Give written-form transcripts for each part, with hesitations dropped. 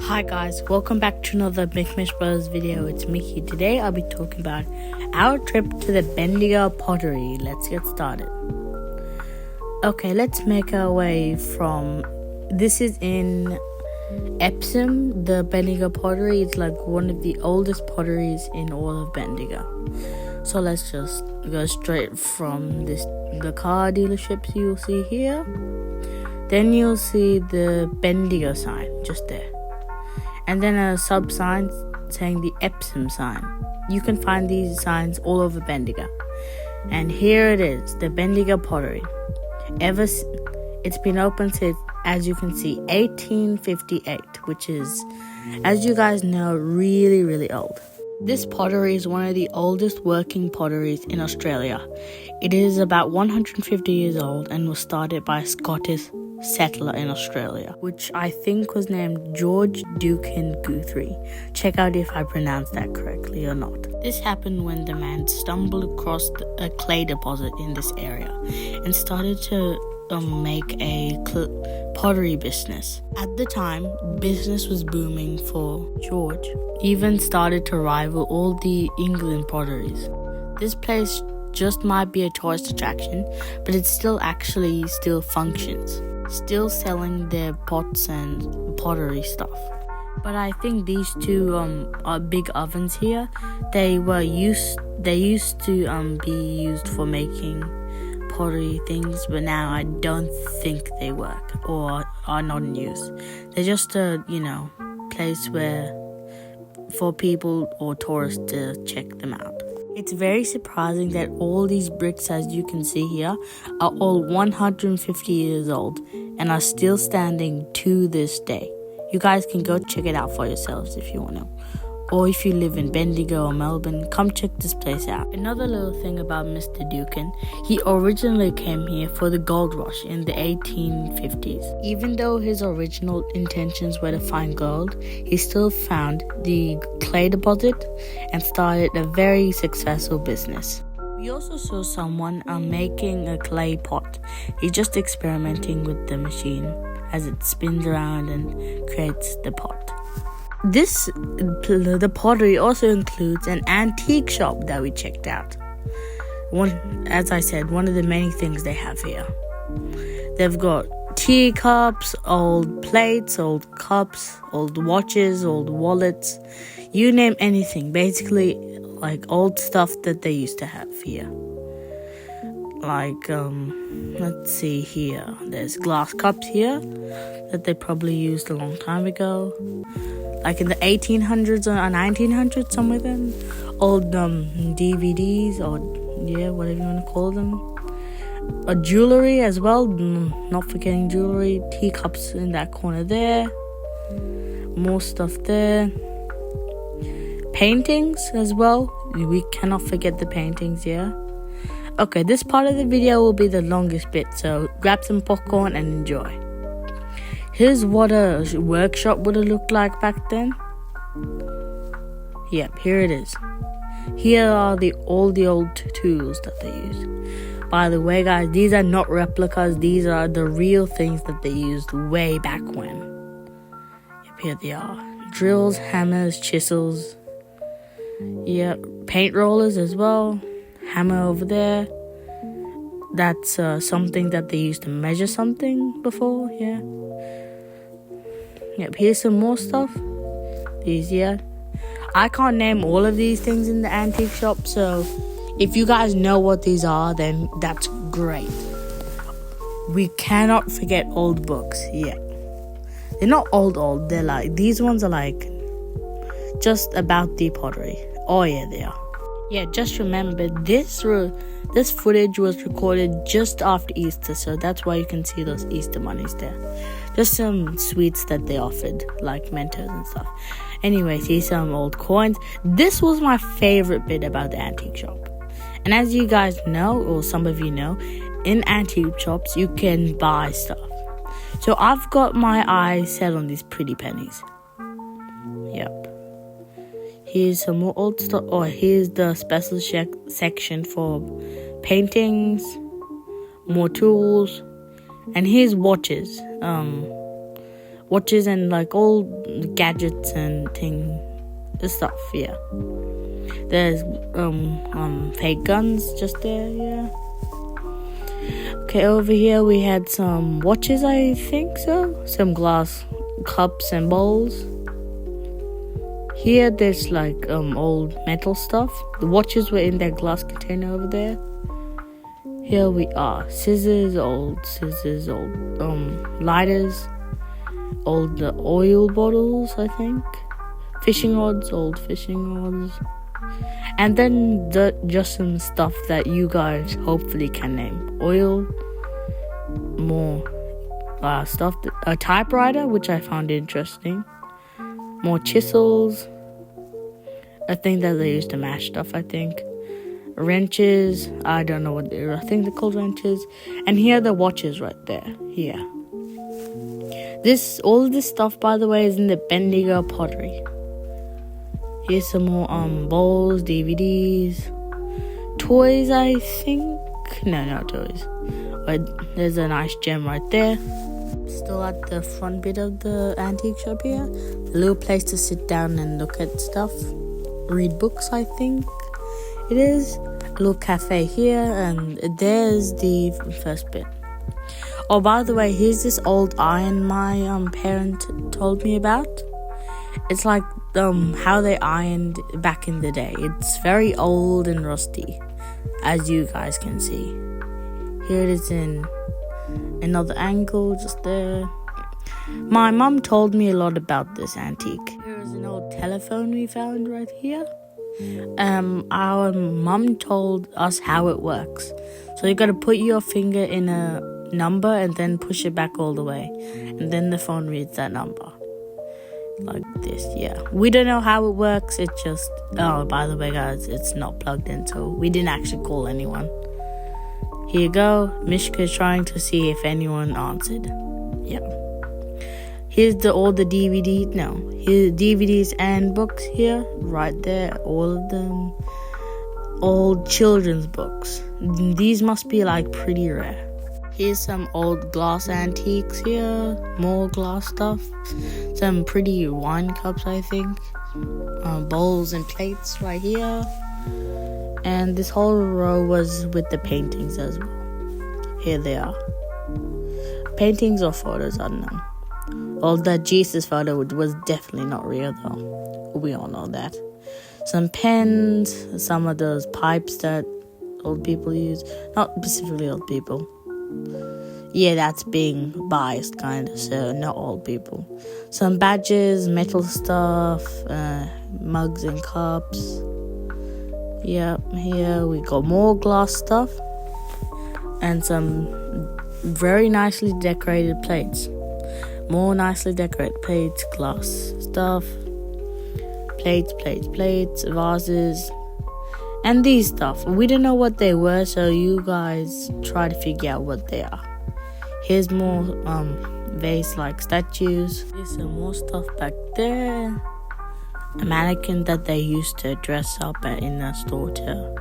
Hi guys, welcome back to another Mishmash Brothers video. It's Mickey. Today I'll be talking about our trip to the Bendigo Pottery. Let's get started. Okay, let's make our way from... This is in Epsom, the Bendigo Pottery. It's like one of the oldest potteries in all of Bendigo. So let's just go straight from the car dealerships you'll see here. Then you'll see the Bendigo sign just there. And then a sub sign saying the Epsom sign. You can find these signs all over Bendigo. And here it is, the Bendigo Pottery. It's been open since, as you can see, 1858, which is, as you guys know, really, really old. This pottery is one of the oldest working potteries in Australia. It is about 150 years old and was started by a Scottish settler in Australia, which I think was named George Duncan Guthrie. Check out if I pronounced that correctly or not. This happened when the man stumbled across a clay deposit in this area and started to make a pottery business. At the time, business was booming for George, even started to rival all the England potteries. This place just might be a tourist attraction, but it still functions, still selling their pots and pottery stuff. But I think these two big ovens here, they used to be used for making pottery things, but now I don't think they work or are not in use. They're just a place where for people or tourists to check them out. It's very surprising that all these bricks, as you can see here, are all 150 years old and are still standing to this day. You guys can go check it out for yourselves if you want to. Or if you live in Bendigo or Melbourne, come check this place out. Another little thing about Mr. Duncan, he originally came here for the gold rush in the 1850s. Even though his original intentions were to find gold, he still found the clay deposit and started a very successful business. We also saw someone making a clay pot. He's just experimenting with the machine as it spins around and creates the pot. The pottery also includes an antique shop that we checked out. As I said, one of the many things they have here. They've got teacups, old plates, old cups, old watches, old wallets, you name anything. Basically, like old stuff that they used to have here. Like, let's see here. There's glass cups here that they probably used a long time ago. Like in the 1800s or 1900s, somewhere then. Old DVDs or, whatever you want to call them. Jewelry as well, not forgetting jewelry. Teacups in that corner there. More stuff there. Paintings as well. We cannot forget the paintings, Okay, this part of the video will be the longest bit, so grab some popcorn and enjoy. Here's what a workshop would have looked like back then. Yep, here it is. Here are all the old tools that they use. By the way, guys, these are not replicas. These are the real things that they used way back when. Yep, here they are. Drills, hammers, chisels. Yep, paint rollers as well. Hammer over there. That's something that they used to measure something before, Yep, here's some more stuff. These, I can't name all of these things in the antique shop, so if you guys know what these are, then that's great. We cannot forget old books, They're not old, they're like, these ones are like, just about the pottery. Oh yeah, they are. Just remember, this footage was recorded just after Easter, so that's why you can see those Easter bunnies there. Just some sweets that they offered, like Mentos and stuff. Anyways, here's some old coins. This was my favorite bit about the antique shop. And as you guys know, or some of you know, in antique shops, you can buy stuff. So I've got my eyes set on these pretty pennies. Yep. Here's some more old stuff. Oh, here's the special section for paintings, more tools, and here's watches. watches and like all gadgets and stuff. Yeah, there's fake guns just there. Yeah. Okay, over here we had some watches, I think so. Some glass cups and bowls. Here there's like old metal stuff. The watches were in that glass container over there. Here we are. Old lighters, old oil bottles, I think. Fishing rods, old fishing rods. And then just some stuff that you guys hopefully can name. Oil, more stuff. A typewriter, which I found interesting. More chisels. A thing that they used to mash stuff, I think. Wrenches. I don't know what they're. I think they're called wrenches. And here are the watches right there. Here. All of this stuff, by the way, is in the Bendigo Pottery. Here's some more bowls, DVDs, toys, I think. No, not toys. But there's a nice gem right there. Still at the front bit of the antique shop here. A little place to sit down and look at stuff. Read books, I think it is. A little cafe here, and there's the first bit. Oh, by the way, here's this old iron my parent told me about. It's like how they ironed back in the day. It's very old and rusty, as you guys can see. Here it is in another angle, just there. My mum told me a lot about this antique. Here is an old telephone we found right here. Our mum told us how it works. So you got to put your finger in a number and then push it back all the way, and then the phone reads that number. Like this, yeah. We don't know how it works. It just... Oh, by the way, guys, it's not plugged in, so we didn't actually call anyone. Here you go. Mishka is trying to see if anyone answered. Yeah. Here's all the DVDs. No. Here's DVDs and books here. Right there. All of them. Old children's books. These must be, like, pretty rare. Here's some old glass antiques here. More glass stuff. Some pretty wine cups, I think. Bowls and plates right here. And this whole row was with the paintings as well. Here they are. Paintings or photos, I don't know. Well, that Jesus photo was definitely not real, though. We all know that. Some pens. Some of those pipes that old people use. Not specifically old people. Yeah, that's being biased, kind of, so not old people. Some badges, metal stuff, mugs and cups. Yeah, here we got more glass stuff. And some very nicely decorated plates. More nicely decorated plates, glass stuff. Plates, vases. And these stuff. We don't know what they were, so you guys try to figure out what they are. Here's more vase-like statues. Here's some more stuff back there. A mannequin that they used to dress up in a store to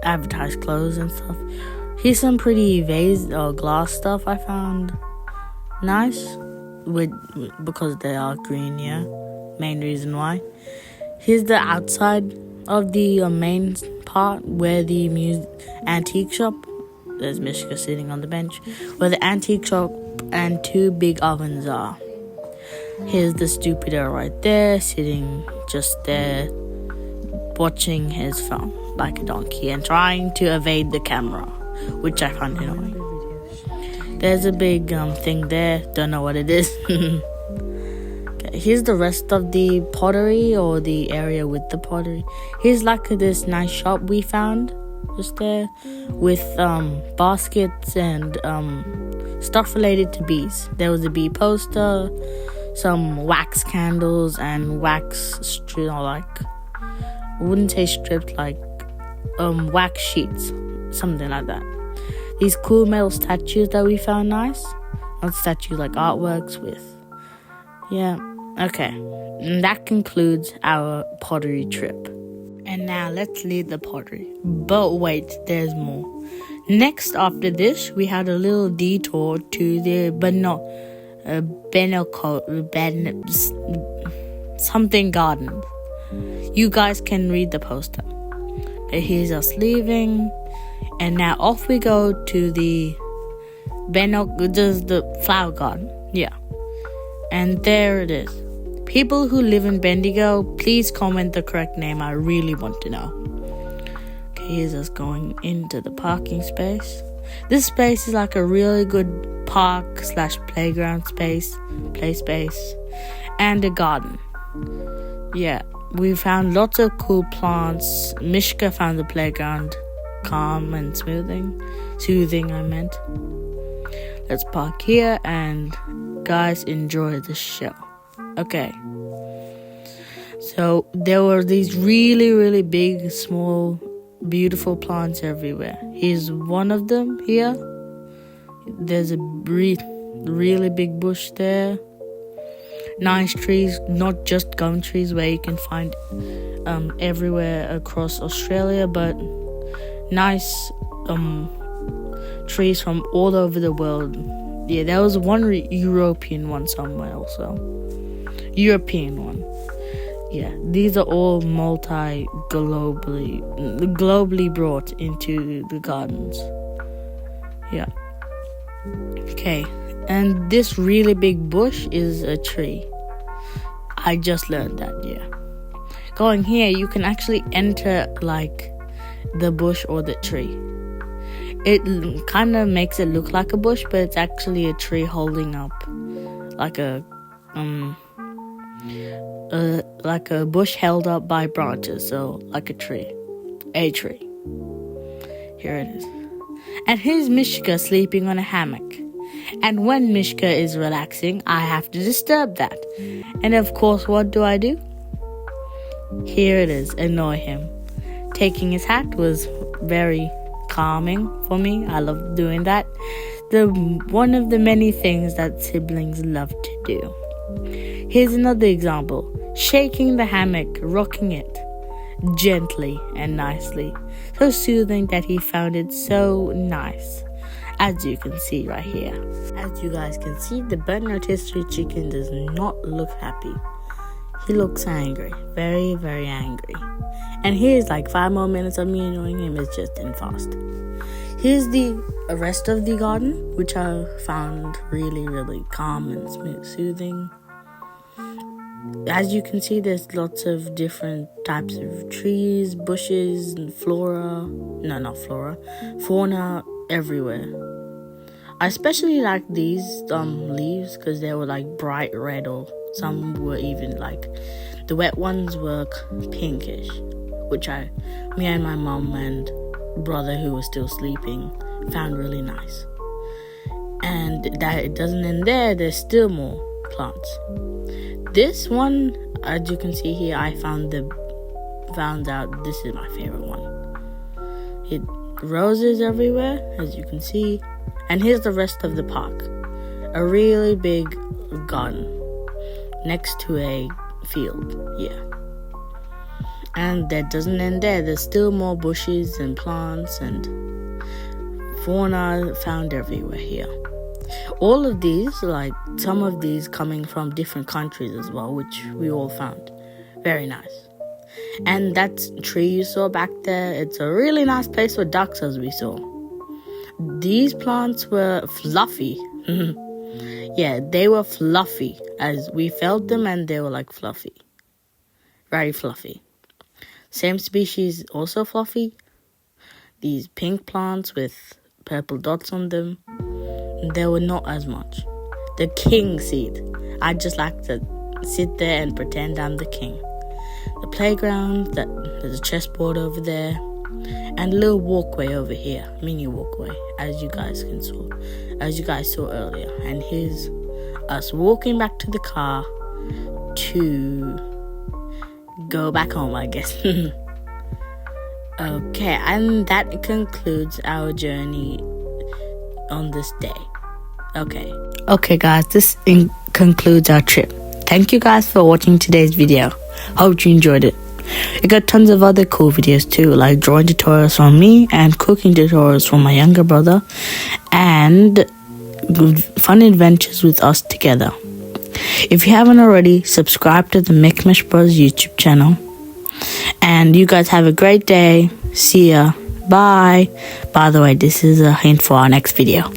advertise clothes and stuff. Here's some pretty vase or glass stuff I found nice because they are green, yeah. Main reason why. Here's the outside of the main part where the antique shop, there's Mishka sitting on the bench, where the antique shop and two big ovens are. Here's the stupido right there, sitting just there, watching his phone like a donkey and trying to evade the camera, which I find annoying. There's a big thing there, don't know what it is. Here's the rest of the pottery, or the area with the pottery. Here's like this nice shop we found just there with baskets and stuff related to bees. There was a bee poster, some wax candles and wax I wouldn't say stripped, like wax sheets, something like that. These cool metal statues that we found nice. Not statues, like artworks with. Yeah. Okay, and that concludes our pottery trip. And now let's leave the pottery. But wait, there's more. Next after this, we had a little detour to the something garden. You guys can read the poster. Okay, here's us leaving, and now off we go to the flower garden. Yeah, and there it is. People who live in Bendigo, please comment the correct name. I really want to know. Okay, here's us going into the parking space. This space is like a really good park/playground play space, and a garden. Yeah, we found lots of cool plants. Mishka found the playground calm and soothing I meant. Let's park here and guys, enjoy the show. Okay, so there were these really, really big, small, beautiful plants everywhere. Here's one of them here. There's a really big bush there. Nice trees, not just gum trees where you can find everywhere across Australia, but nice trees from all over the world. Yeah, there was one European one somewhere also. European one. Yeah, these are all globally brought into the gardens. Yeah. Okay, and this really big bush is a tree. I just learned that, yeah. Going here, you can actually enter like the bush or the tree. It kind of makes it look like a bush, but it's actually a tree holding up like a bush held up by branches, so like a tree. Here it is. And here's Mishka sleeping on a hammock. And when Mishka is relaxing, I have to disturb that. And of course, what do? Here it is, annoy him. Taking his hat was very calming for me. I love doing that. One of the many things that siblings love to do. Here's another example. Shaking the hammock, rocking it gently and nicely. So soothing that he found it so nice. As you can see right here. As you guys can see, the burnt rotisserie chicken does not look happy. He looks angry. Very, very angry. And here's like 5 more minutes of me annoying him. It's just in fast. Here's the rest of the garden, which I found really, really calm and soothing. As you can see, there's lots of different types of trees, bushes, and fauna everywhere. I especially like these leaves because they were like bright red, or some were even like the wet ones were pinkish, which me and my mom and brother, who was still sleeping, found really nice. And that it doesn't end there. There's still more plants. This one, as you can see here, I found out this is my favorite one. It roses everywhere, as you can see. And here's the rest of the park. A really big garden next to a field, yeah. And that doesn't end there. There's still more bushes and plants and fauna found everywhere here. All of these, like some of these coming from different countries as well, which we all found. Very nice. And that tree you saw back there, it's a really nice place for ducks, as we saw. These plants were fluffy. Yeah, they were fluffy, as we felt them, and they were like fluffy. Very fluffy. Same species, also fluffy. These pink plants with purple dots on them, they were not as much. The king seed. I just like to sit there and pretend I'm the king. The playground, there's a chessboard over there, and a little walkway over here, mini walkway, as you guys saw earlier. And here's us walking back to the car to go back home, I guess. Okay, and that concludes our journey on this day. Okay guys, this concludes our trip. Thank you guys for watching today's video. Hope you enjoyed it. I got tons of other cool videos too, like drawing tutorials from me and cooking tutorials from my younger brother, and fun adventures with us together. If you haven't already, subscribe to the Mick Bros YouTube channel. And you guys have a great day. See ya. Bye. By the way, this is a hint for our next video.